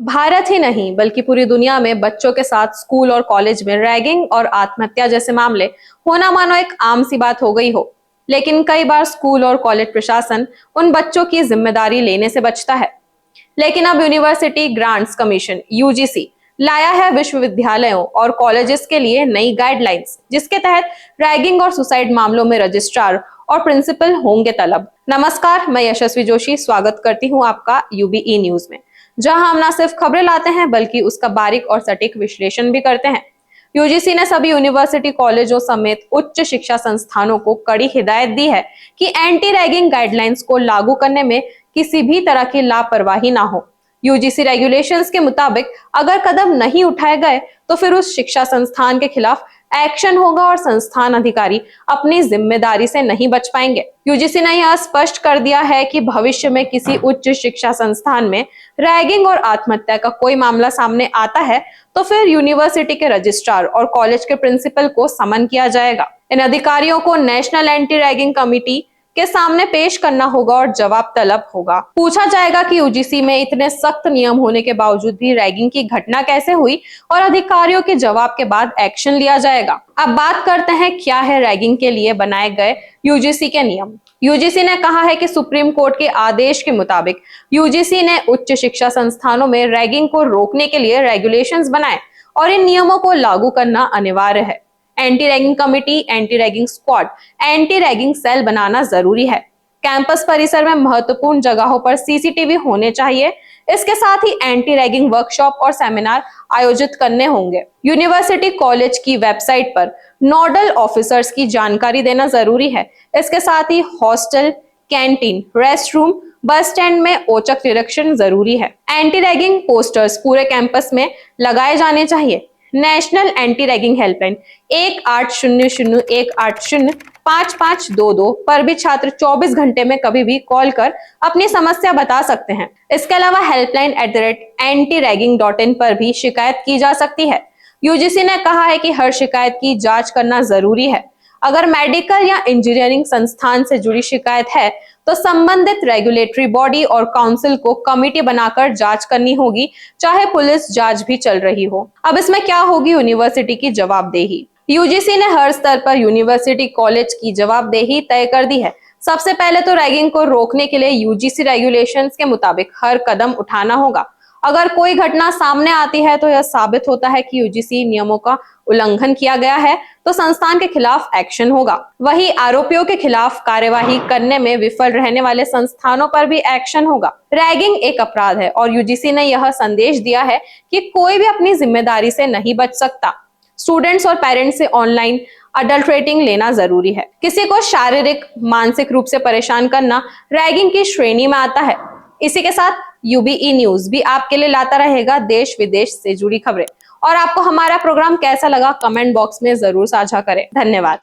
भारत ही नहीं बल्कि पूरी दुनिया में बच्चों के साथ स्कूल और कॉलेज में रैगिंग और आत्महत्या जैसे मामले होना मानो एक आम सी बात हो गई हो। लेकिन कई बार स्कूल और कॉलेज प्रशासन उन बच्चों की जिम्मेदारी लेने से बचता है। लेकिन अब यूनिवर्सिटी ग्रांट्स कमीशन यूजीसी लाया है विश्वविद्यालयों और कॉलेजेस के लिए नई गाइडलाइंस, जिसके तहत रैगिंग और सुसाइड मामलों में रजिस्ट्रार और प्रिंसिपल होंगे तलब। नमस्कार, मैं यशस्वी जोशी स्वागत करती हूं आपका यूबीई न्यूज में, जहां हम न सिर्फ खबरें लाते हैं बल्कि उसका बारीक और सटीक विश्लेषण भी करते हैं। यूजीसी ने सभी यूनिवर्सिटी कॉलेजों समेत उच्च शिक्षा संस्थानों को कड़ी हिदायत दी है कि एंटी रैगिंग गाइडलाइंस को लागू करने में किसी भी तरह की लापरवाही ना हो। यूजीसी रेगुलेशंस के मुताबिक अगर कदम नहीं उठाए गए तो फिर उस शिक्षा संस्थान के खिलाफ एक्शन होगा और संस्थान अधिकारी अपनी जिम्मेदारी से नहीं बच पाएंगे। यूजीसी ने यह स्पष्ट कर दिया है कि भविष्य में किसी उच्च शिक्षा संस्थान में रैगिंग और आत्महत्या का कोई मामला सामने आता है तो फिर यूनिवर्सिटी के रजिस्ट्रार और कॉलेज के प्रिंसिपल को समन किया जाएगा। इन अधिकारियों को नेशनल एंटी रैगिंग कमेटी के सामने पेश करना होगा और जवाब तलब होगा। पूछा जाएगा कि यूजीसी में इतने सख्त नियम होने के बावजूद भी रैगिंग की घटना कैसे हुई और अधिकारियों के जवाब के बाद एक्शन लिया जाएगा। अब बात करते हैं क्या है रैगिंग के लिए बनाए गए यूजीसी के नियम। यूजीसी ने कहा है कि सुप्रीम कोर्ट के आदेश के मुताबिक यूजीसी ने उच्च शिक्षा संस्थानों में रैगिंग को रोकने के लिए रेगुलेशंस बनाए और इन नियमों को लागू करना अनिवार्य है। Anti ragging committee, anti ragging squad, anti ragging cell बनाना जरूरी है। कैंपस परिसर में महत्वपूर्ण जगहों पर सीसीटीवी होने चाहिए। इसके साथ ही एंटी रैगिंग वर्कशॉप और सेमिनार आयोजित करने होंगे। यूनिवर्सिटी कॉलेज की वेबसाइट पर नोडल ऑफिसर्स की जानकारी देना जरूरी है। इसके साथ ही hostel, canteen, restroom, bus stand में औचक निरीक्षण जरूरी है। एंटी रैगिंग पोस्टर्स पूरे कैंपस में लगाए जाने चाहिए। नेशनल एंटी रैगिंग हेल्पलाइन 1800-180-5522 पर भी छात्र 24 घंटे में कभी भी कॉल कर अपनी समस्या बता सकते हैं। इसके अलावा हेल्पलाइन @antiraging.in पर भी शिकायत की जा सकती है। यूजीसी ने कहा है कि हर शिकायत की जांच करना जरूरी है। अगर मेडिकल या इंजीनियरिंग संस्थान से जुड़ी शिकायत है तो संबंधित रेगुलेटरी बॉडी और काउंसिल को कमेटी बनाकर जांच करनी होगी, चाहे पुलिस जांच भी चल रही हो। अब इसमें क्या होगी यूनिवर्सिटी की जवाबदेही। यूजीसी ने हर स्तर पर यूनिवर्सिटी कॉलेज की जवाबदेही तय कर दी है। सबसे पहले तो रैगिंग को रोकने के लिए यूजीसी रेगुलेशंस के मुताबिक हर कदम उठाना होगा। अगर कोई घटना सामने आती है तो यह साबित होता है कि यूजीसी नियमों का उल्लंघन किया गया है तो संस्थान के खिलाफ एक्शन होगा। वही आरोपियों के खिलाफ कार्यवाही करने में विफल रहने वाले संस्थानों पर भी एक्शन होगा। रैगिंग एक अपराध है और यूजीसी ने यह संदेश दिया है कि कोई भी अपनी जिम्मेदारी से नहीं बच सकता। स्टूडेंट्स और पेरेंट्स से ऑनलाइन अडल्ट्रेटिंग लेना जरूरी है। किसी को शारीरिक, मानसिक रूप से परेशान करना रैगिंग की श्रेणी में आता है। इसी के साथ यूबीई न्यूज भी आपके लिए लाता रहेगा देश विदेश से जुड़ी खबरें। और आपको हमारा प्रोग्राम कैसा लगा कमेंट बॉक्स में जरूर साझा करें। धन्यवाद।